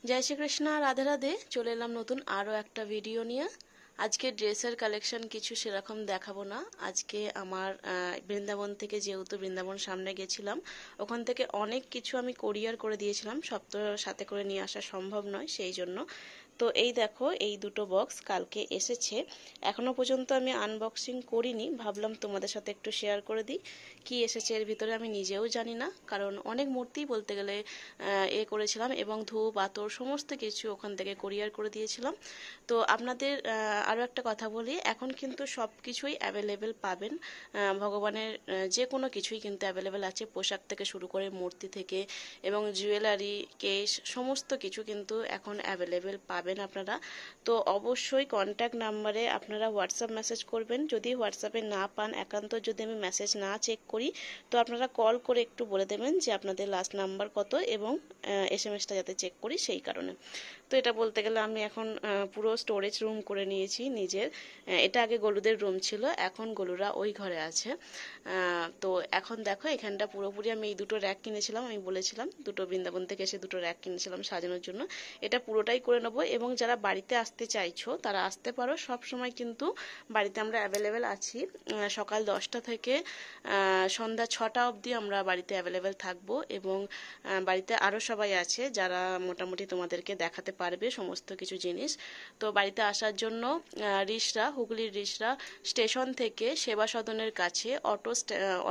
जय श्री कृष्णा राधे राधे चले एलाम नतून आरो एक भिडियो निये। আজকে ড্রেসের কালেকশন কিছু সেরকম দেখাবো না। আজকে আমার বৃন্দাবন থেকে যেহেতু বৃন্দাবন সামনে গেছিলাম, ওখান থেকে অনেক কিছু আমি কোরিয়ার করে দিয়েছিলাম, সব তো সাথে করে নিয়ে আসা সম্ভব নয়, সেই জন্য। তো এই দেখো, এই দুটো বক্স কালকে এসেছে, এখনো পর্যন্ত আমি আনবক্সিং করিনি, ভাবলাম তোমাদের সাথে একটু শেয়ার করে দিই কি এসেছে এর ভিতরে। আমি নিজেও জানি না, কারণ অনেক মূর্তি বলতে গেলে করেছিলাম এবং ধূপ আতর সমস্ত কিছু ওখান থেকে কোরিয়ার করে দিয়েছিলাম। তো আপনাদের আরও একটা কথা বলি, এখন কিন্তু সব কিছুই অ্যাভেলেবেল পাবেন, ভগবানের যে কোনো কিছুই কিন্তু অ্যাভেলেবেল আছে, পোশাক থেকে শুরু করে মূর্তি থেকে এবং জুয়েলারি কেস সমস্ত কিছু কিন্তু এখন অ্যাভেলেবেল পাবেন আপনারা। তো অবশ্যই কন্ট্যাক্ট নাম্বারে আপনারা হোয়াটসঅ্যাপ মেসেজ করবেন। যদি হোয়াটসঅ্যাপে না পান, একান্ত যদি আমি মেসেজ না চেক করি, তো আপনারা কল করে একটু বলে দেবেন যে আপনাদের লাস্ট নাম্বার কত এবং SMS-টা যাতে চেক করি সেই কারণে। তো এটা বলতে গেলে আমি এখন পুরো স্টোরেজ রুম করে নিয়েছি নিজের। এটা আগে গলুদের রুম ছিল, এখন গলুরা ওই ঘরে আছে। তো এখন দেখো, এখানটা পুরোপুরি আমি এই দুটো র্যাক কিনেছিলাম, আমি বলেছিলাম দুটো বৃন্দাবন থেকে এসে দুটো র্যাক কিনেছিলাম সাজানোর জন্য। এটা পুরোটাই করে নেব এবং যারা বাড়িতে আসতে চাইছো তারা আসতে পারো, সব সময় কিন্তু বাড়িতে আমরা অ্যাভেলেবেল আছি। সকাল 10টা থেকে সন্ধ্যা 6টা অবধি আমরা বাড়িতে অ্যাভেলেবেল থাকবো এবং বাড়িতে আরও সবাই আছে যারা মোটামুটি তোমাদেরকে দেখাতে পারবে সমস্ত কিছু জিনিস। তো বাড়িতে আসার জন্য রিষড়া, হুগলির রিষড়া স্টেশন থেকে সেবা সদনের কাছে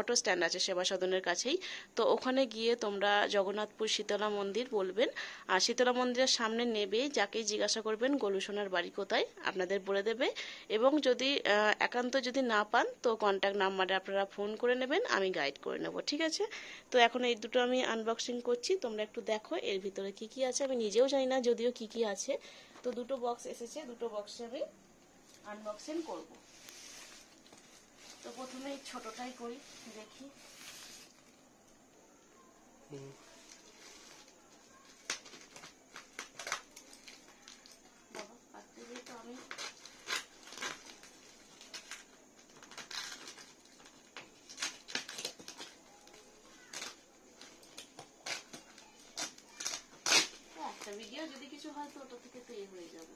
অটো স্ট্যান্ড আছে সেবা সদনের কাছেই। তো ওখানে গিয়ে তোমরা জগন্নাথপুর শীতলা মন্দির বলবেন, আর শীতলা মন্দিরের সামনে নেবে যাকেই জিজ্ঞাসা করবেন গোলুসোনার বাড়ি কোথায়, আপনাদের বলে দেবে। এবং যদি একান্ত যদি না পান, তো কন্ট্যাক্ট নাম্বারে আপনারা ফোন করে নেবেন, আমি গাইড করে নেব, ঠিক আছে। তো এখন এই দুটো আমি আনবক্সিং করছি, তোমরা একটু দেখো এর ভিতরে কি কি আছে। আমি নিজেও জানি না যদিও কি কি আছে। তো দুটো বক্স এসেছে, দুটো বক্সে আমি আনবক্সিং করব। তো প্রথমে এই ছোটটাই করি, দেখি। বাবা পাততে দিয়ে তো আমি একটা ভিডিও যদি কিছু হয় তো ওটা থেকে তো হয়ে যাবে,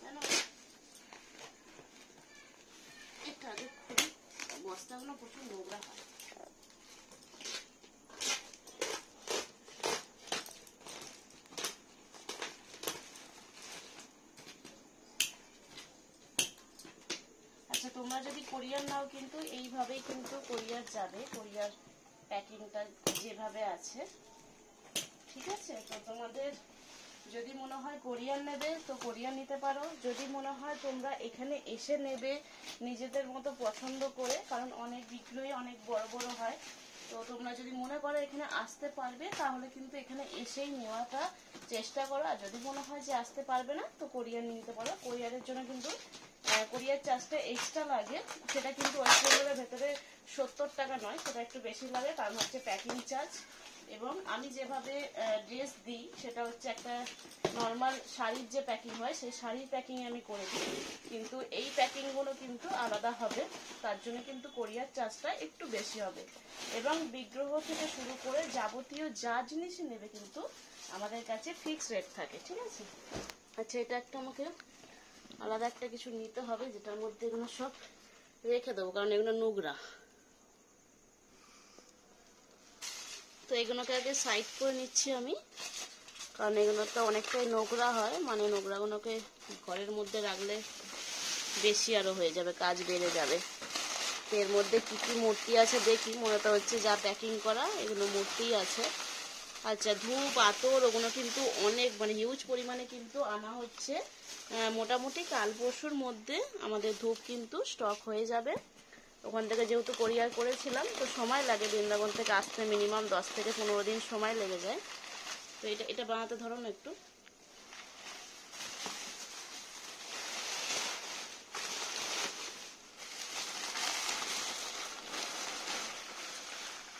তাই না? এটা আগে খুবই বস্তাগুলো প্রচুর নোংরা হয়। আচ্ছা, তোমরা যদি কোরিয়ার নাও কিন্তু এইভাবেই কিন্তু কোরিয়ার যাবে, কোরিয়ার প্যাকিংটা যেভাবে আছে, ঠিক আছে। তো তোমাদের যদি মনে হয় কোরিয়ার নেবে তো কোরিয়ার নিতে পারো, যদি মনে হয় তোমরা এখানে এসে নেবে নিজেদের মতো পছন্দ করে, কারণ অনেক বিক্রয় অনেক বড় বড় হয়। তো তোমরা যদি মনে করো এখানে আসতে পারবে, তাহলে কিন্তু এখানে এসেই নেওয়াটা চেষ্টা করো। আর যদি মনে হয় যে আসতে পারবে না, তো কোরিয়ার নিতে পারো। কোরিয়ারের জন্য কিন্তু কোরিয়ার চার্জটা এক্সট্রা লাগে, সেটা কিন্তু ওয়েস্ট বেঙ্গলের ভেতরে 70 টাকা নয়, সেটা একটু বেশি লাগে, কারণ হচ্ছে প্যাকিং চার্জ। এবং আমি যেভাবে ড্রেস দিই সেটা হচ্ছে একটা নর্মাল শাড়ির যে প্যাকিং হয় সেই শাড়ির প্যাকিং আমি করে দিই, কিন্তু এই প্যাকিংগুলো কিন্তু আলাদা হবে, তার জন্য কিন্তু কোরিয়ার চার্জটা একটু বেশি হবে। এবং বিগ্রহ থেকে শুরু করে যাবতীয় যা জিনিসই নেবে কিন্তু আমাদের কাছে ফিক্সড রেট থাকে, ঠিক আছে। আচ্ছা, এটা একটা আমাকে আলাদা একটা কিছু নিতে হবে, যেটার মধ্যে এগুলো সব রেখে দেবো, কারণ এগুলো নোংরা। তো এগুলোকে আগে সাইড করে নিচ্ছি আমি, কারণ এগুলো তো অনেকটাই নোংরা হয়, মানে নোংরাগুলোকে ঘরের মধ্যে রাখলে বেশি আরও হয়ে যাবে, কাজ বেড়ে যাবে। এর মধ্যে কি কি মূর্তি আছে দেখি, মনে তো হচ্ছে যা প্যাকিং করা এগুলো মূর্তিই আছে। আচ্ছা, ধূপ আতর ওগুলো কিন্তু অনেক মানে হিউজ পরিমাণে কিন্তু আনা হচ্ছে, মোটামুটি কাল পরশুর মধ্যে আমাদের ধূপ কিন্তু স্টক হয়ে যাবে। ওখান থেকে যেহেতু কোরিয়ার করেছিলাম, তো সময় লাগে বৃন্দাবন থেকে আসতে, মিনিমাম 10 থেকে 15 দিন সময় লেগে যায়। তো এটা বানাতে ধরো না একটু।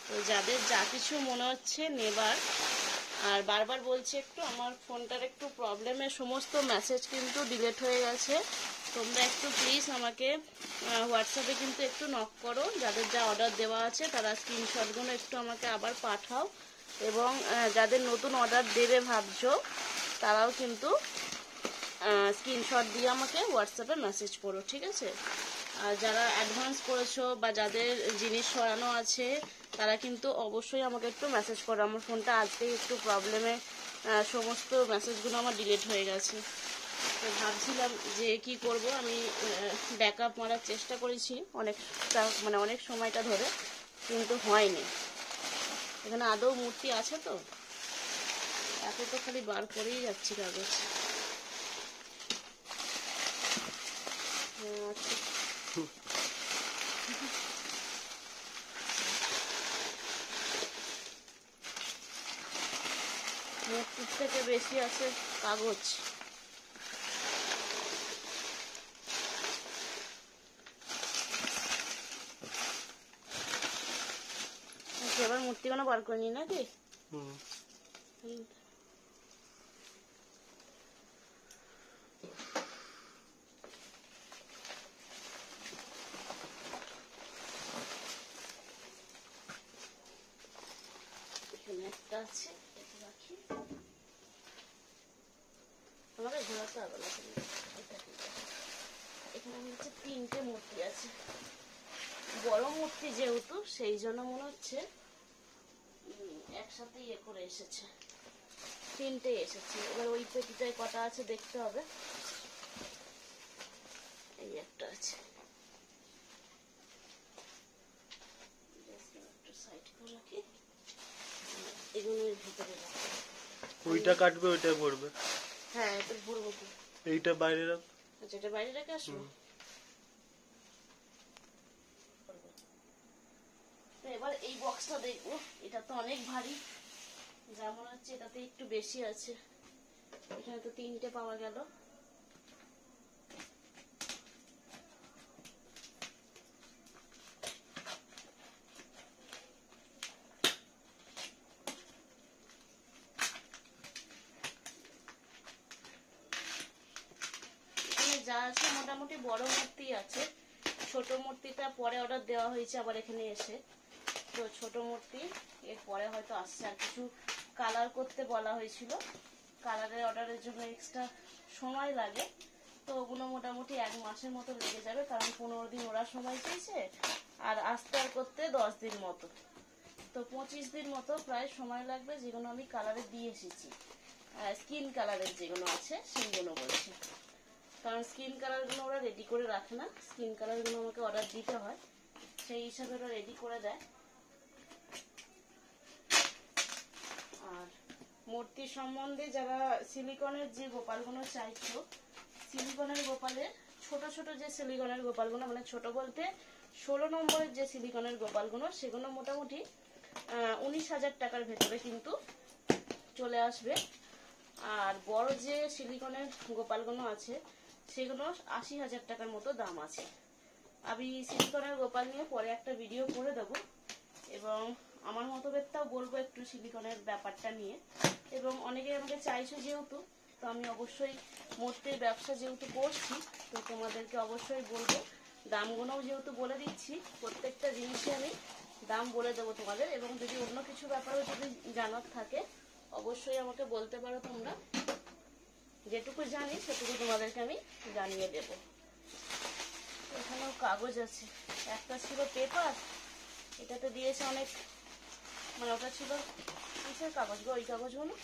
তো যাদের যা কিছু মনে হচ্ছে নেবার, আর বারবার বলছি একটু আমার ফোনটার একটু প্রবলেমের সমস্ত মেসেজ কিন্তু ডিলিট হয়ে গেছে, তোমরা একটু প্লিজ আমাকে হোয়াটসঅ্যাপে কিন্তু একটু নক করো, যাদের যা অর্ডার দেওয়া আছে তারা স্ক্রিনশটগুলো একটু আমাকে আবার পাঠাও। এবং যাদের নতুন অর্ডার দেবে ভাবছো তারাও কিন্তু স্ক্রিনশট দিয়ে আমাকে হোয়াটসঅ্যাপে মেসেজ করো, ঠিক আছে? আর যারা অ্যাডভান্স করেছো বা যাদের জিনিস সরানো আছে তারা কিন্তু অবশ্যই আমাকে একটু মেসেজ করো। আমার ফোনটা আজকেই একটু প্রবলেমে সমস্ত মেসেজগুলো আমার ডিলিট হয়ে গেছে। তো ভাবছিলাম যে কি করব, আমি ব্যাকআপ মারার চেষ্টা করেছি অনেক সময়টা ধরে, কিন্তু হয়নি। এখানে আদৌ মূর্তি আছে তো? এত তো খালি বার করেই যাচ্ছি কাগজ। মূর্তির থেকে বেশি আছে কাগজ। এবার মূর্তিগুলো বার করে নি নাকি? এখানে একটা আছে, এটা রাখি। আমাকে ঘোরাতে হবে না। এখানে হচ্ছে 3টে মূর্তি আছে। বড় মূর্তি যেহেতু, সেই জন্য মনে হচ্ছে একসাথে ইয়ে করে এসেছে, 3টে এসেছে। এবার ওই পেটিটায় কটা আছে দেখতে হবে। এই একটা আছে, এগুলোর ভিতরে রাখি। ওইটা কাটবে, ওইটা ভরবে। হ্যাঁ, এটা ভরবো কি? এইটা বাইরে রাখ। আচ্ছা, এটা বাইরে রেখে আসবো। এবার এই বক্সটা দেখবো। এটা তো অনেক ভারী, যা মনে হচ্ছে এটাতে একটু বেশি আছে। এখানে তো 3টে পাওয়া গেল। এখানে যা আছে মোটামুটি বড় মূর্তি আছে। ছোট মূর্তিটা পরে অর্ডার দেওয়া হয়েছে আবার এখানে এসে। তো ছোট মূর্তি এর পরে হয়তো আসছে। আর কিছু কালার করতে বলা হয়েছিল, কালারের অর্ডারের জন্য এক্সট্রা সময় লাগে। তো ওগুলো মোটামুটি 1 মাসের মতো লেগে যাবে, কারণ 15 দিন ওরা সময় চেয়েছে, আর আস্তার করতে 10 দিন মতো। তো 25 দিন মতো প্রায় সময় লাগবে, যেগুলো আমি কালারে দিয়ে এসেছি। স্কিন কালারের যেগুলো আছে সেইগুলো বলছি, কারণ স্কিন কালারগুলো ওরা রেডি করে রাখে না। স্কিন কালারগুলো আমাকে অর্ডার দিতে হয়, সেই হিসাবে ওরা রেডি করে দেয়। আর মূর্তি সম্বন্ধে যারা সিলিকনের যে গোপালগুলো চাইছো, সিলিকনের গোপালের ছোট ছোট যে সিলিকনের গোপালগুলো, মানে ছোট বলতে 16 নম্বরের যে সিলিকনের গোপালগুলো, সেগুলো মোটামুটি 19,000 টাকার ভেতরে কিন্তু চলে আসবে। আর বড় যে সিলিকনের গোপালগুলো আছে সেগুলো 80,000 টাকার মতো দাম আছে। আমি সিলিকনের গোপাল নিয়ে পরে একটা ভিডিও করে দেবো, এবং আমার মতভেদটাও বলবো একটু সিলিকনের ব্যাপারটা নিয়ে। এবং অনেকে আমাকে চাইছো যেহেতু, তো আমি অবশ্যই মূর্তির ব্যবসা যেহেতু করছি, তো তোমাদেরকে অবশ্যই বলবো। দামগুলোও যেহেতু বলে দিচ্ছি, প্রত্যেকটা জিনিসে আমি দাম বলে দেবো তোমাদের। এবং যদি অন্য কিছু ব্যাপারেও যদি জানার থাকে অবশ্যই আমাকে বলতে পারো তোমরা। যেটুকু জানি সেটুকু তোমাদেরকে আমি জানিয়ে দেব। এখানেও কাগজ আছে, একটা ছিল পেপার, এটাতে দিয়েছে অনেক, মানে ওটা ছিল কিসের কাগজ গো? ওই কাগজগুলো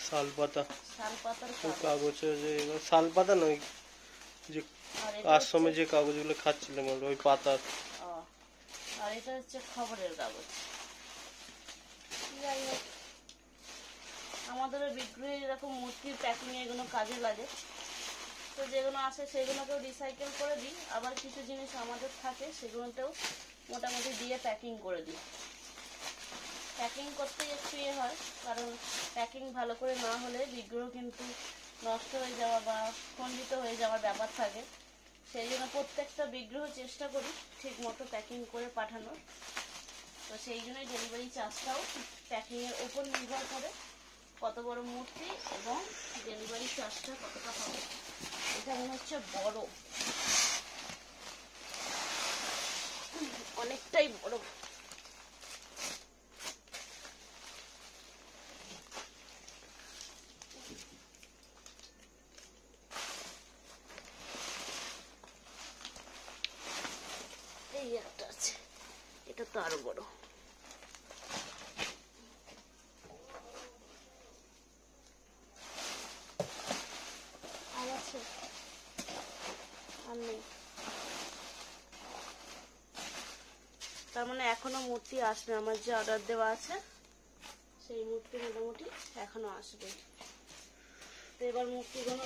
শালপাতা। শালপাতার কাগজ। শালপাতা নয়, যে আশ্রমে যে কাগজগুলো খাচ্ছিলাম ওই পাতার। আর এটা হচ্ছে খবরের কাগজ। যাই হোক, আমাদের বিক্রি এরকম মূর্তির প্যাকিং এগুলো কাজে লাগে। তো যেগুলো আসে সেগুলোকেও রিসাইকেল করে দিই, আবার কিছু জিনিস আমাদের থাকে সেগুলোতেও মোটামুটি দিয়ে প্যাকিং করে দিই। প্যাকিং করতেই একটু ইয়ে হয়, কারণ প্যাকিং ভালো করে না হলে বিগ্রহ কিন্তু নষ্ট হয়ে যাওয়া বা খণ্ডিত হয়ে যাওয়ার ব্যাপার থাকে। সেই জন্য প্রত্যেকটা বিগ্রহ চেষ্টা করি ঠিক মতো প্যাকিং করে পাঠানোর। তো সেই জন্যই ডেলিভারি চার্জটাও প্যাকিংয়ের ওপর নির্ভর করে, কত বড় মূর্তি এবং ডেলিভারি চার্জটা কতটা হবে। এটা মনে হচ্ছে বড়, অনেকটাই বড়। তো আরো বড়। আর আছে আর নেই, তার মানে এখনো মূর্তি আসবে। আমার যে অর্ডার দেওয়া আছে সেই মূর্তি মোটামুটি এখনো আসবে। তো এবার মূর্তিগুলো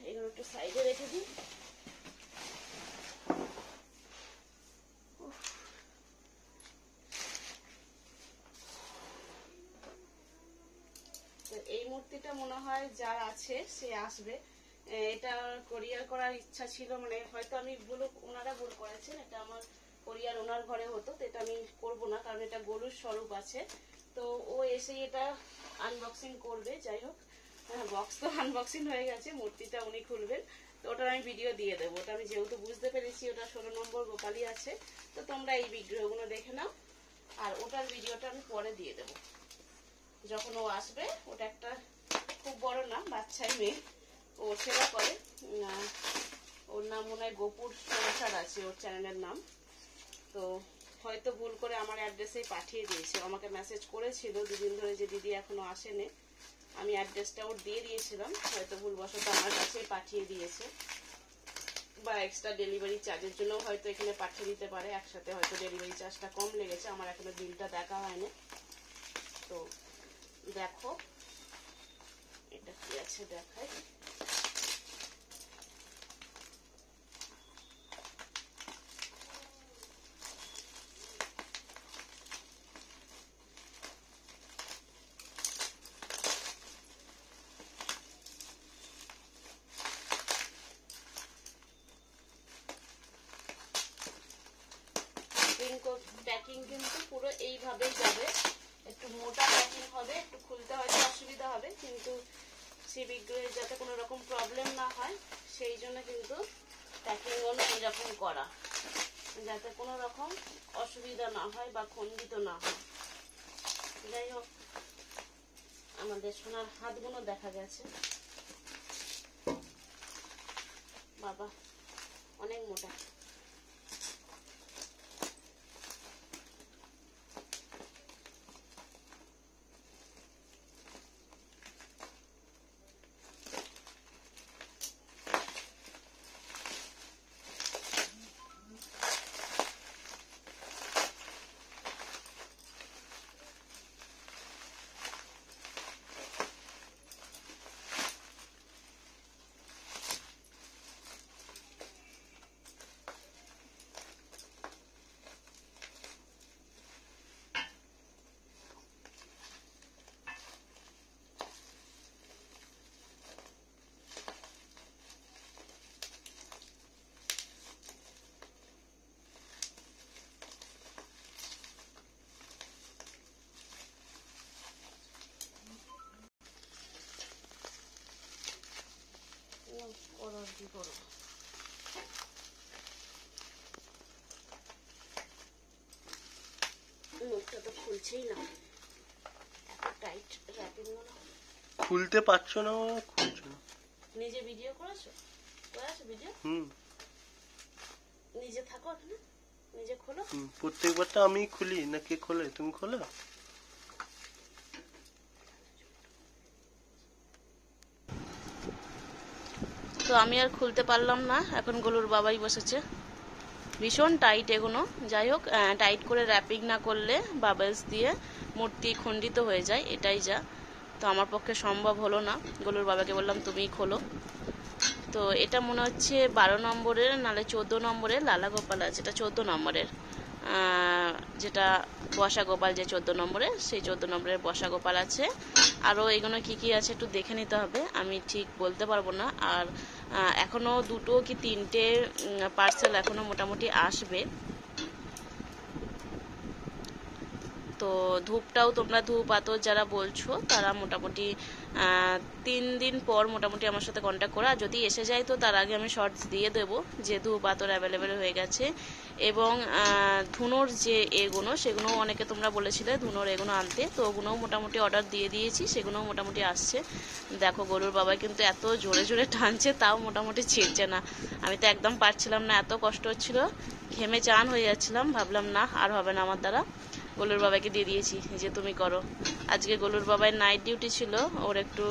এগুলো একটু সাইডে রেখে দিই। এই মূর্তিটা মনে হয় যার আছে সে আসবে। এটা কোরিয়ার করার ইচ্ছা ছিল, মানে হয়তো আমি ওনারা ভুল করেছেন, এটা আমার কোরিয়ার ওনার ঘরে হতো, তো এটা আমি করবো না কারণ এটা গরুর স্বরূপ আছে। তো ও এসে এটা আনবক্সিং করবে। যাই হোক, বক্স তো আনবক্সিং হয়ে গেছে, মূর্তিটা উনি খুলবেন, তো ওটার আমি ভিডিও দিয়ে দেবো। ওটা আমি যেহেতু বুঝতে পেরেছি ওটা 16 নম্বর গোপালী আছে, তো তোমরা এই বিগ্রহগুলো দেখে নাও, আর ওটার ভিডিওটা আমি পরে দিয়ে দেবো যখন ও আসবে। ওটা একটা খুব বড় না, বাচ্চাই মেয়ে, ও সেবা করে। ওর নাম মনে হয় গোপুর সংসার আছে ওর চ্যানেলের নাম। তো হয়তো ভুল করে আমার অ্যাড্রেসেই পাঠিয়ে দিয়েছে, আমাকে মেসেজ করেছিল দুদিন ধরে যে দিদি এখনো আসেনি। আমি অ্যাড্রেসটা ওর দিয়ে দিয়েছিলাম, হয়তো ভুলবশত আমার কাছেই পাঠিয়ে দিয়েছে, বা এক্সট্রা ডেলিভারি চার্জের জন্য হয়তো এখানে পাঠিয়ে দিতে পারে। একসাথে হয়তো ডেলিভারি চার্জটা কম লেগেছে, আমার এখনো বিলটা দেখা হয়নি। তো দেখো এটা কি আছে দেখাই। প্যাকিং কিন্তু পুরো এইভাবেই যাবে, একটু মোটা প্যাকিং হবে, একটু খুলতে হয়তো অসুবিধা হবে, কিন্তু সেই বিগ্রহের যাতে কোনো রকম প্রবলেম না হয় সেই জন্য কিন্তু প্যাকিং এরকম করা, যাতে কোনো রকম অসুবিধা না হয় বা খণ্ডিত না হয়। যাই হোক, আমাদের সোনার হাতগুলো দেখা গেছে, বাবা অনেক মোটা। কি করবো, মুখটা তো খুলছেই না, এত টাইট র্যাপিং গুলো। খুলতে পারছো না? খুলছো না? নিজে ভিডিও করেছো? করেছো ভিডিও? নিজে থাকো এখানে, নিজে খোলো। প্রত্যেকবার তো আমি খুলি না, কে খোলে? তুমি খোলো। তো আমি আর খুলতে পারলাম না, এখন গোলুর বাবাই বসেছে। ভীষণ টাইট এগুলো। যাই হোক, টাইট করে র্যাপিং না করলে বাবলস দিয়ে মূর্তি খণ্ডিত হয়ে যায়, এটাই যা। তো আমার পক্ষে সম্ভব হলো না, গোলুর বাবাকে বললাম তুমিই খোলো। তো এটা মনে হচ্ছে 12 নম্বরের, নালে 14 নম্বরের লালা গোপাল আছে, এটা 14 নম্বরের, যেটা বসা গোপাল যে 14 নম্বরে, সেই 14 নম্বরের বসা গোপাল আছে। আরও এগুলো কি কি আছে একটু দেখে নিতে হবে, আমি ঠিক বলতে পারবো না। আর এখনো 2 কি 3টে পার্সেল এখনো মোটামুটি আসবে। তো ধূপটাও তোমরা ধূপ আতর যারা বলছো তারা মোটামুটি 3 দিন পর মোটামুটি আমার সাথে কন্ট্যাক্ট করা, যদি এসে যায় তো তার আগে আমি শর্টস দিয়ে দেবো, যেহেতু পাথর অ্যাভেলেবেল হয়ে গেছে। এবং ধুনোর যে এগুলো সেগুলো অনেকে তোমরা বলেছিলে ধুনোর এগুলো আনতে, তো ওগুলোও মোটামুটি অর্ডার দিয়ে দিয়েছি, সেগুলোও মোটামুটি আসছে। দেখো গরুর বাবা কিন্তু এত জোরে জোরে টানছে, তাও মোটামুটি ছিঁড়ছে না। আমি তো একদম পারছিলাম না, এত কষ্ট হচ্ছিল, ঘেমে চান হয়ে যাচ্ছিলাম। ভাবলাম না আর হবে না আমার দ্বারা, গোলুর বাবাকে দিয়ে দিয়েছি যে তুমি করো। আজকে গোলুর বাবার নাইট ডিউটি ছিল, ওর একটু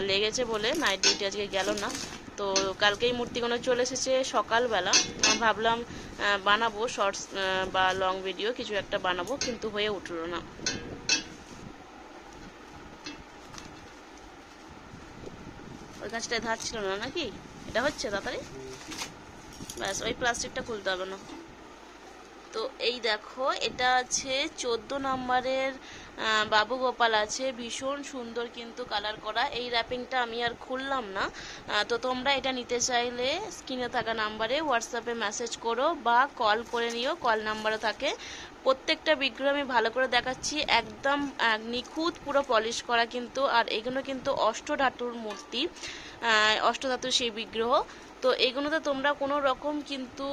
লেগেছে বলে নাইট ডিউটি আজকে গেল না। তো কালকেই মূর্তিগুলো চলে এসেছে সকালবেলা, ভাবলাম বানাবো শর্টস বা লং ভিডিও কিছু একটা বানাবো, কিন্তু হয়ে উঠলো না। ওই কাজটায় ধার ছিল না নাকি? এটা হচ্ছে তাড়াতাড়ি, ব্যাস ওই প্লাস্টিকটা খুলতে হবে না। তো এই দেখো এটা আছে 14 নম্বরের বাবু গোপাল আছে, ভীষণ সুন্দর কিন্তু কালার করা। এই র্যাপিংটা আমি আর খুললাম না। তো তোমরা এটা নিতে চাইলে স্ক্রিনে থাকা নাম্বারে হোয়াটসঅ্যাপে মেসেজ করো বা কল করে নিও, কল নাম্বারও থাকে। প্রত্যেকটা বিগ্রহ আমি ভালো করে দেখাচ্ছি, একদম নিখুঁত পুরো পলিশ করা কিন্তু। আর এগুলো কিন্তু অষ্টধাতুর মূর্তি, অষ্টধাতুর সেই বিগ্রহ। তো এগুলোতে তোমরা কোনো রকম কিন্তু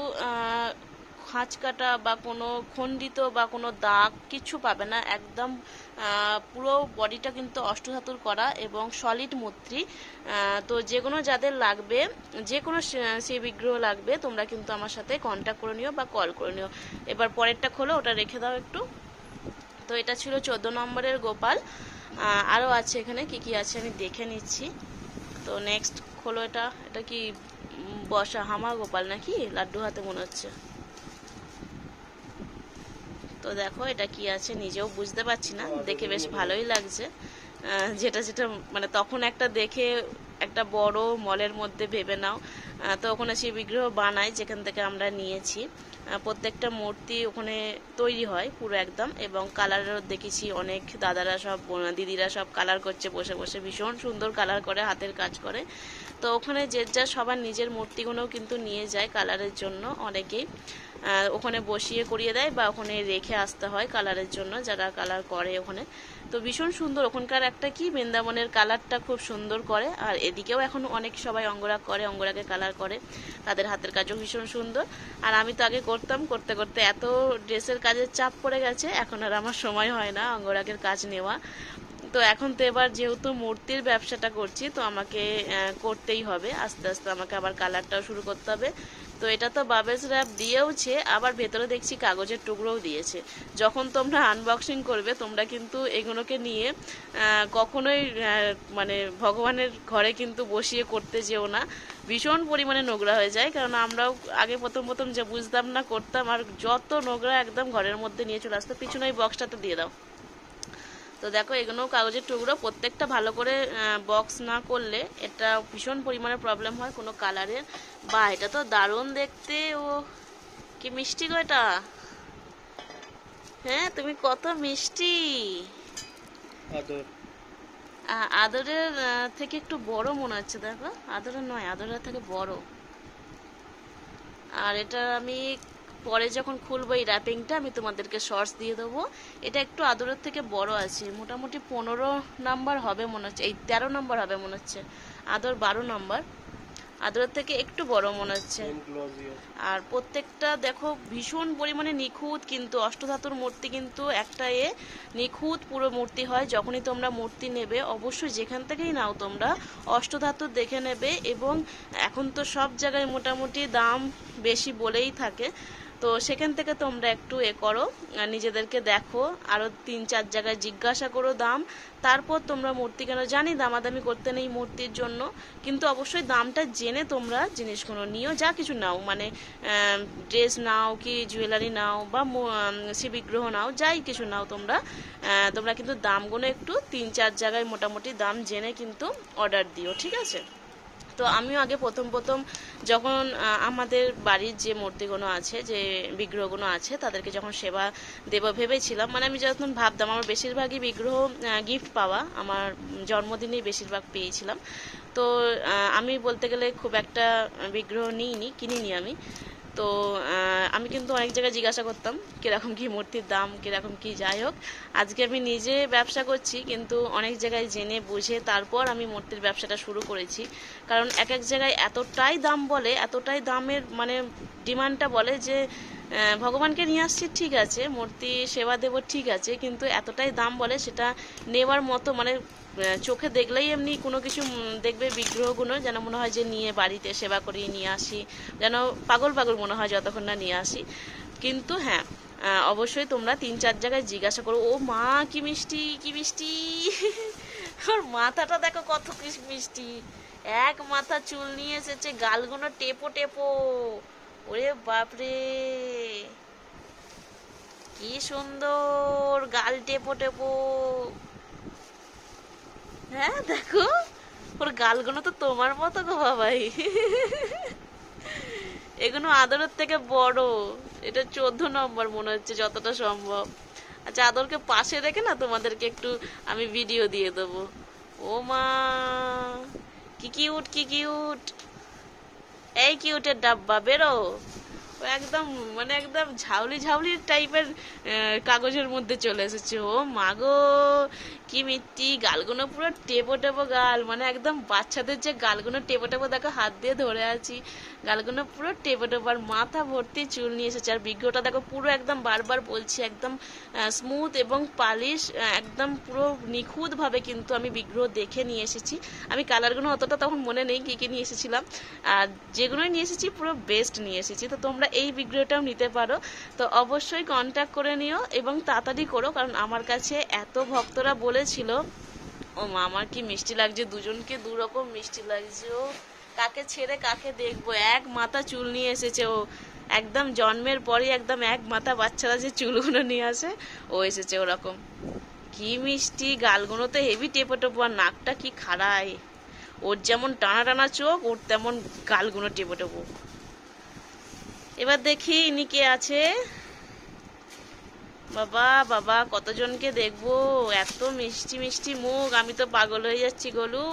খাঁচ কাটা বা কোনো খণ্ডিত বা কোনো দাগ কিছু পাবে না, একদম পুরো বডিটা কিন্তু অষ্টধাতুর করা এবং সলিড মূর্তি। তো যে কোনো যাদের লাগবে, যে কোনো সেই বিগ্রহ লাগবে, তোমরা কিন্তু আমার সাথে কন্ট্যাক্ট করে নিও বা কল করে নিও। এবার পরেরটা খোলো, ওটা রেখে দাও একটু। তো এটা ছিল 14 নম্বরের গোপাল। আরও আছে এখানে কি কি আছে আমি দেখে নিচ্ছি। তো নেক্সট খোলো, এটা এটা কি বসা হামা গোপাল নাকি? লাড্ডু হাতে মনে হচ্ছে। তো দেখো এটা কি আছে নিজেও বুঝতে পারছি না, দেখে বেশ ভালোই লাগছে। যেটা যেটা মানে তখন একটা দেখে একটা বড় মলের মধ্যে ভেবে নাও, তো ওখানে সেই বিগ্রহ বানায় যেখান থেকে আমরা নিয়েছি। প্রত্যেকটা মূর্তি ওখানে তৈরি হয় পুরো একদম, এবং কালারও দেখেছি অনেক দাদারা সব দিদিরা সব কালার করছে বসে বসে, ভীষণ সুন্দর কালার করে, হাতের কাজ করে। তো ওখানে যে যা সবার নিজের মূর্তিগুলোও কিন্তু নিয়ে যায় কালারের জন্য, অনেকেই ওখানে বসিয়ে করিয়ে দেয় বা ওখানে রেখে আসতে হয় কালারের জন্য, যারা কালার করে ওখানে। তো ভীষণ সুন্দর ওখানকার একটা কি বৃন্দাবনের কালারটা খুব সুন্দর করে। আর এদিকেও এখন অনেক সবাই অঙ্গরাগ করে, অঙ্গরাগে কালার করে, তাদের হাতের কাজও ভীষণ সুন্দর। আর আমি তো আগে করতাম, করতে করতে এত ড্রেসের কাজের চাপ পড়ে গেছে, এখন আর আমার সময় হয় না অঙ্গরাগের কাজ নেওয়া। তো এখন তো এবার যেহেতু মূর্তির ব্যবসাটা করছি, তো আমাকে করতেই হবে, আস্তে আস্তে আমাকে আবার কালারটাও শুরু করতে হবে। তো এটা তো বাবেস র্যাপ দিয়েওছে, আবার ভেতরে দেখছি কাগজের টুকরোও দিয়েছে। যখন তোমরা আনবক্সিং করবে তোমরা কিন্তু এগুলোকে নিয়ে কখনোই মানে ভগবানের ঘরে কিন্তু বসিয়ে করতে যেও না, ভীষণ পরিমাণে নোংরা হয়ে যায়। কারণ আমরাও আগে প্রথম প্রথম যে বুঝতাম না, করতাম, আর যত নোংরা একদম ঘরের মধ্যে নিয়ে চলে আসতো। পিছনে ওই বক্সটাতে দিয়ে দাও। তো দেখো এগুলো কাগজের টুকরো, প্রত্যেকটা ভালো করে বক্স না করলে এটা ভীষণ পরিমাণে প্রবলেম হয় কোনো কালারের। বা এটা তো দারুণ দেখতে, ও কি মিষ্টি গো এটা। হ্যাঁ তুমি কত মিষ্টি। আদরের থেকে একটু বড় মনে হচ্ছে, দেখো আদরের নয়, আদরের থেকে বড়। আর এটা আমি পরে যখন খুলবো এই র্যাপিংটা আমি তোমাদেরকে শর্টস দিয়ে দেবো। এটা একটু আদরের থেকে বড় আছে, মোটামুটি 15 নাম্বার হবে মনে হচ্ছে, এই 13 নাম্বার হবে মনে হচ্ছে, আদর 12 নাম্বার, আদরের থেকে একটু বড় মনে হচ্ছে। আর প্রত্যেকটা দেখো ভীষণ পরিমাণে নিখুঁত, কিন্তু অষ্টধাতুর মূর্তি কিন্তু একটা নিখুঁত পুরো মূর্তি হয়। যখনই তোমরা মূর্তি নেবে অবশ্যই যেখান থেকেই নাও তোমরা অষ্টধাতুর দেখে নেবে। এবং এখন তো সব জায়গায় মোটামুটি দাম বেশি বলেই থাকে, তো সেখান থেকে তোমরা একটু করো, নিজেদেরকে দেখো, আরও 3-4 জায়গায় জিজ্ঞাসা করো দাম, তারপর তোমরা মূর্তি কেন। জানি দামাদামি করতে নেই মূর্তির জন্য, কিন্তু অবশ্যই দামটা জেনে তোমরা জিনিসগুলো নিও, যা কিছু নাও, মানে ড্রেস নাও কি জুয়েলারি নাও বা শিববিগ্রহ নাও, যাই কিছু নাও তোমরা তোমরা কিন্তু দামগুলো একটু 3-4 জায়গায় মোটামুটি দাম জেনে কিন্তু অর্ডার দিও, ঠিক আছে। তো আমিও আগে প্রথম যখন আমাদের বাড়ির যে মূর্তিগুলো আছে, যে বিগ্রহগুলো আছে, তাদেরকে যখন সেবা দেব ভেবেছিলাম, মানে আমি যখন ভাবতাম, আমার বেশিরভাগই বিগ্রহ গিফট পাওয়া, আমার জন্মদিনেই বেশিরভাগ পেয়েছিলাম। তো আমি বলতে গেলে খুব একটা বিগ্রহ কিনিনি আমি। তো আমি কিন্তু অনেক জায়গায় জিজ্ঞাসা করতাম কীরকম কী মূর্তির দাম, কীরকম কী, যাই হোক আজকে আমি নিজে ব্যবসা করছি, কিন্তু অনেক জায়গায় জেনে বুঝে তারপর আমি মূর্তির ব্যবসাটা শুরু করেছি। কারণ এক এক জায়গায় এতটাই দাম বলে, এতটাই দামের মানে ডিমান্ডটা বলে যে ভগবানকে নিয়ে আসছি ঠিক আছে, মূর্তি সেবা দেব ঠিক আছে, কিন্তু এতটাই দাম বলে সেটা নেওয়ার মতো মানে চোখে দেখলেই এমনি কোনো কিছু দেখবে বিগ্রহগুলো যেন মনে হয় যে নিয়ে বাড়িতে সেবা করিয়ে নিয়ে আসি, যেন পাগল পাগল মনে হয় যতক্ষণ না নিয়ে আসি। কিন্তু হ্যাঁ, অবশ্যই তোমরা 3-4 জায়গায় জিজ্ঞাসা করো। ও মা কি মিষ্টি, কি মিষ্টি! ওর মাথাটা দেখো কত কি মিষ্টি, এক মাথা চুল নিয়ে এসেছে, গালগুলো টেপো টেপো। ওরে বাপরে কি সুন্দর গাল টেপো টেপো। হ্যাঁ দেখো ওর গালগুলো তো তোমার মতো গো বাবাই। এগুলো আদরের থেকে বড়, এটা 14 নম্বর মনে হচ্ছে যতটা সম্ভব। আচ্ছা আদরকে পাশে রেখে না তোমাদেরকে একটু আমি ভিডিও দিয়ে দেবো। ও মা কি কিউট, কি কিউট! এই কিউটের ডাব্বা বেরো। ও একদম মানে একদম ঝাউলি ঝাউলি টাইপের কাগজের মধ্যে চলে এসেছে। ও মাগো কি মিষ্টি, গালগুলো পুরো টেপো টেপো গাল, মানে একদম বাচ্চাদের যে গালগুলো টেপো টেপো, দেখো হাত দিয়ে ধরে আছি, গালগুলো পুরো টেপো টেপো, আর মাথা ভর্তি চুল নিয়ে এসেছে। আর বিগ্রহটা দেখো পুরো একদম, বারবার বলছি, একদম স্মুথ এবং পালিশ, একদম পুরো নিখুঁতভাবে কিন্তু আমি বিগ্রহ দেখে নিয়ে এসেছি। আমি কালারগুলো অতটা তখন মনে নেই কী কী নিয়ে এসেছিলাম, আর যেগুলোই নিয়ে এসেছি পুরো বেস্ট নিয়ে এসেছি। তো তোমরা এই বিগ্রহটাও নিতে পারো, তো অবশ্যই কন্ট্যাক্ট করে নিও এবং তাড়াতাড়ি করো, কারণ আমার কাছে এত ভক্তরা বলেছিল। ও মা আমার কি মিষ্টি লাগছে, দুজনকে দুরকম মিষ্টি লাগছে। ও কাকে ছেড়ে কাকে দেখবো, এক মাথা চুল নিয়ে এসেছে ও, একদম জন্মের পরই একদম এক মাথা বাচ্চারা যে চুলগুলো নিয়ে আসে ও এসেছে ওরকম। কি মিষ্টি, গালগুলো তো হেভি টেপো টেপো, আর নাকটা কি খাড়ায়, ওর যেমন টানা টানা চোখ ওর তেমন গালগুলো টেপো টেপো। এবার দেখি ইনি কে আছে। বাবা বাবা কতজনকে দেখবো, এত মিষ্টি মিষ্টি মুখ, আমি তো পাগল হয়ে যাচ্ছি গোলু,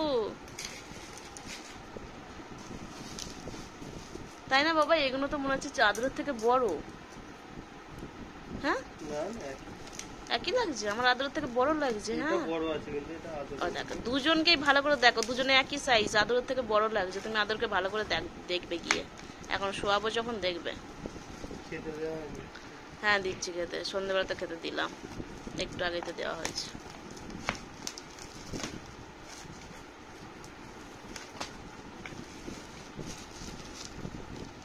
তাই না বাবা? এগুলো তো মনে হচ্ছে চাদরের থেকে বড়। হ্যাঁ একই লাগছে, আমার আদরের থেকে বড় লাগছে। হ্যাঁ ও দেখো দুজনকেই ভালো করে দেখো, দুজনে একই সাইজ, আদরের থেকে বড় লাগছে। তুমি আদরকে ভালো করে দেখবে গিয়ে, এখন শোয়াবো যখন দেখবে। হ্যাঁ দিচ্ছি খেতে, সন্ধ্যেবেলা তো খেতে দিলাম, একটু আগেই তো দেওয়া হয়েছে।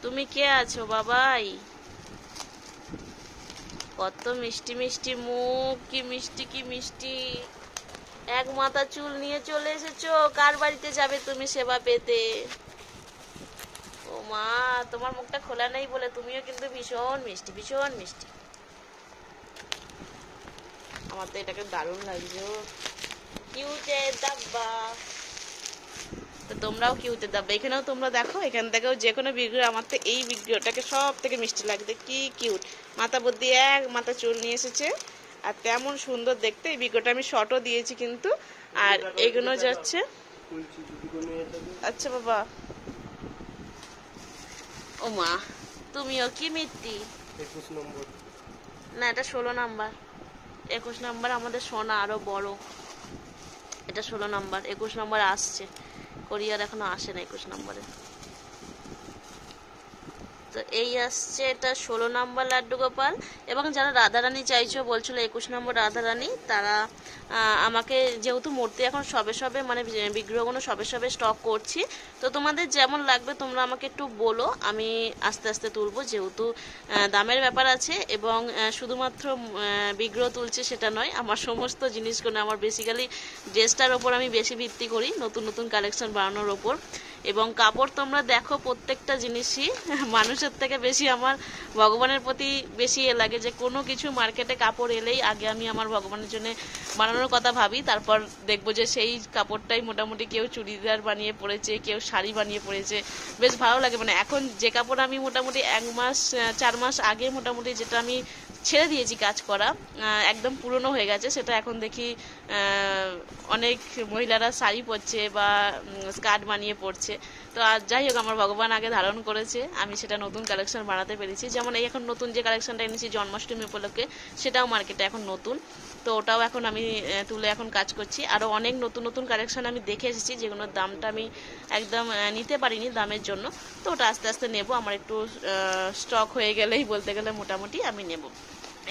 তুমি কে আছো বাবাই? কত মিষ্টি মিষ্টি মুখ, কি মিষ্টি কি মিষ্টি, এক মাথা চুল নিয়ে চলে এসেছো। কার বাড়িতে যাবে তুমি সেবা পেতে? ও মা তোমার মুখটা খোলা নেই বলে তুমিও কিন্তু ভীষণ মিষ্টি, ভীষণ মিষ্টি। আমার তো এটাকে দারুণ লাগছে, কিউটের ডাব্বা। তো তোমরাও কিউটের ডাব্বা, এখানেও তোমরা দেখো, এখান থেকেও যে কোনো বিগ্রহ, আমার তো এই বিগ্রহটাকে সব থেকে মিষ্টি লাগছে, কি কিউট, মাথা বুদ্ধি এক মাথা চুল নিয়ে এসেছে, আর তেমন সুন্দর দেখতে। এই বিগ্রহটা আমি শর্টও দিয়েছি কিন্তু, আর এগুলো যাচ্ছে। আচ্ছা বাবা। ও মা তুমিও কি মিষ্টি। 21 নম্বর না এটা 16 নাম্বার, 21 নাম্বার আমাদের সোনা আরো বড়, এটা 16 নাম্বার, 21 নাম্বার আসছে, কোরিয়ার এখনো আসে না 21 নম্বরে। তো এই আসছে এটা 16 নম্বর লাড্ডু গোপাল। এবং যারা রাধারানী চাইছো বলছিল 21 নম্বর রাধারানী, তারা আমাকে, যেহেতু মূর্তি এখন সবে সবে মানে বিগ্রহগুলো সবে সবে স্টক করছি, তো তোমাদের যেমন লাগবে তোমরা আমাকে একটু বলো, আমি আস্তে আস্তে তুলবো, যেহেতু দামের ব্যাপার আছে। এবং শুধুমাত্র বিগ্রহ তুলছে সেটা নয়, আমার সমস্ত জিনিসগুলো, আমার বেসিক্যালি ড্রেসটার ওপর আমি বেশি ভিত্তি করি, নতুন নতুন কালেকশন বানানোর ওপর। এবং কাপড় তোমরা দেখো প্রত্যেকটা জিনিসই মানুষের থেকে বেশি আমার ভগবানের প্রতি বেশি লাগে, যে কোনো কিছু মার্কেটে কাপড় এলেই আগে আমি আমার ভগবানের জন্য বানানোর কথা ভাবি, তারপর দেখবো যে সেই কাপড়টাই মোটামুটি কেউ চুড়িদার বানিয়ে পরেছে, কেউ শাড়ি বানিয়ে পরেছে, বেশ ভালো লাগে। মানে এখন যে কাপড় আমি মোটামুটি 1 মাস 4 মাস আগে মোটামুটি যেটা আমি ছেড়ে দিয়েছি কাজ করা, একদম পুরনো হয়ে গেছে, সেটা এখন দেখি অনেক মহিলারা শাড়ি পরছে বা স্কার্ট বানিয়ে পরছে। তো আর যাই হোক, আমার ভগবান আগে ধারণ করেছে, আমি সেটা নতুন কালেকশন বানাতে পেরেছি। যেমন এই এখন নতুন যে কালেকশনটা এনেছি জন্মাষ্টমী উপলক্ষে, সেটাও মার্কেটে এখন নতুন, তো ওটাও এখন আমি তুলে এখন কাজ করছি। আরও অনেক নতুন নতুন কালেকশন আমি দেখে এসেছি, যেগুলোর দামটা আমি একদম নিতে পারিনি দামের জন্য, তো ওটা আস্তে আস্তে নেব। আমার একটু স্টক হয়ে গেলেই বলতে গেলে মোটামুটি আমি নেব।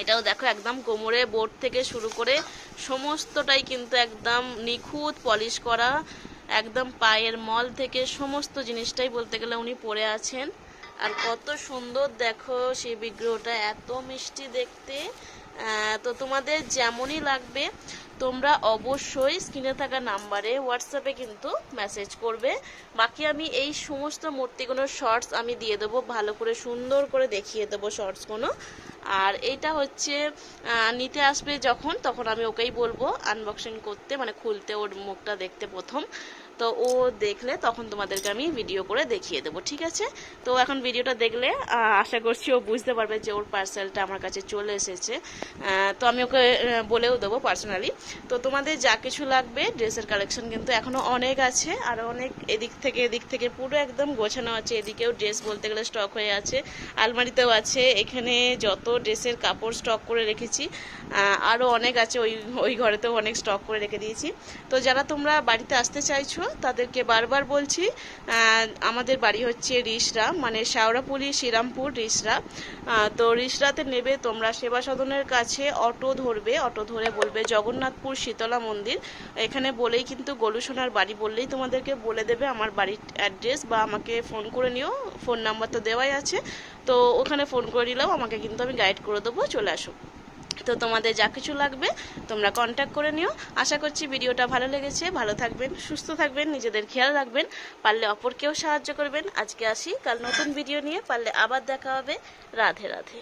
এটাও দেখো একদম কোমরে বোর্ড থেকে শুরু করে সমস্তটাই কিন্তু একদম নিখুঁত পলিশ করা, একদম পায়ের মল থেকে সমস্ত জিনিসটাই বলতে গেলে উনি পরে আছেন। আর কত সুন্দর দেখো সেই বিগ্রহটা, এত মিষ্টি দেখতে। তো তোমাদের যেমনই লাগবে তোমরা অবশ্যই স্ক্রিনে থাকা নাম্বারে হোয়াটসঅ্যাপে কিন্তু মেসেজ করবে। বাকি আমি এই সমস্ত মূর্তিগুলোর শর্টস আমি দিয়ে দেবো, ভালো করে সুন্দর করে দেখিয়ে দেবো শর্টসগুলো। আর এইটা হচ্ছে নিতে আসবে যখন, তখন আমি ওকেই বলবো আনবক্সিং করতে, মানে খুলতে, ওর মুখটা দেখতে প্রথম, তো ও দেখলে তখন তোমাদেরকে আমি ভিডিও করে দেখিয়ে দেবো, ঠিক আছে? তো এখন ভিডিওটা দেখলে আশা করছি ও বুঝতে পারবে যে ওর পার্সেলটা আমার কাছে চলে এসেছে। তো আমি ওকে বলেও দেবো পার্সোনালি। তো তোমাদের যা কিছু লাগবে, ড্রেসের কালেকশন কিন্তু এখনও অনেক আছে, আর অনেক এদিক থেকে পুরো একদম গোছানো আছে। এদিকেও ড্রেস বলতে গেলে স্টক হয়ে আছে, আলমারিতেও আছে। এখানে যত ড্রেসের কাপড় স্টক করে রেখেছি আরও অনেক আছে, ওই ঘরেতেও অনেক স্টক করে রেখে দিয়েছি। তো যারা তোমরা বাড়িতে আসতে চাইছো তাদেরকে বারবার বলছি, আমাদের বাড়ি হচ্ছে রিসরা, মানে শাওরাপুলি শ্রীরামপুর রিসরা। তো রিসরাতে নেবে তোমরা সেবা সদনের কাছে অটো ধরবে, অটো ধরে বলবে জগন্নাথপুর শীতলা মন্দির, এখানে বলেই কিন্তু গোলুসোনার বাড়ি বললেই তোমাদেরকে বলে দেবে আমার বাড়ির অ্যাড্রেস, বা আমাকে ফোন করে নিও, ফোন নাম্বার তো দেওয়াই আছে, তো ওখানে ফোন করে নিলেও আমাকে কিন্তু আমি গাইড করে দেবো, চলে আসো। তো তোমাদের যা কিছু লাগবে তোমরা কন্ট্যাক্ট করে নিও। আশা করছি ভিডিওটা ভালো লেগেছে। ভালো থাকবেন, সুস্থ থাকবেন, নিজেদের খেয়াল রাখবেন, পারলে অপরকেও সাহায্য করবেন। আজকে আসি, কাল নতুন ভিডিও নিয়ে পারলে আবার দেখা হবে। রাধে রাধে।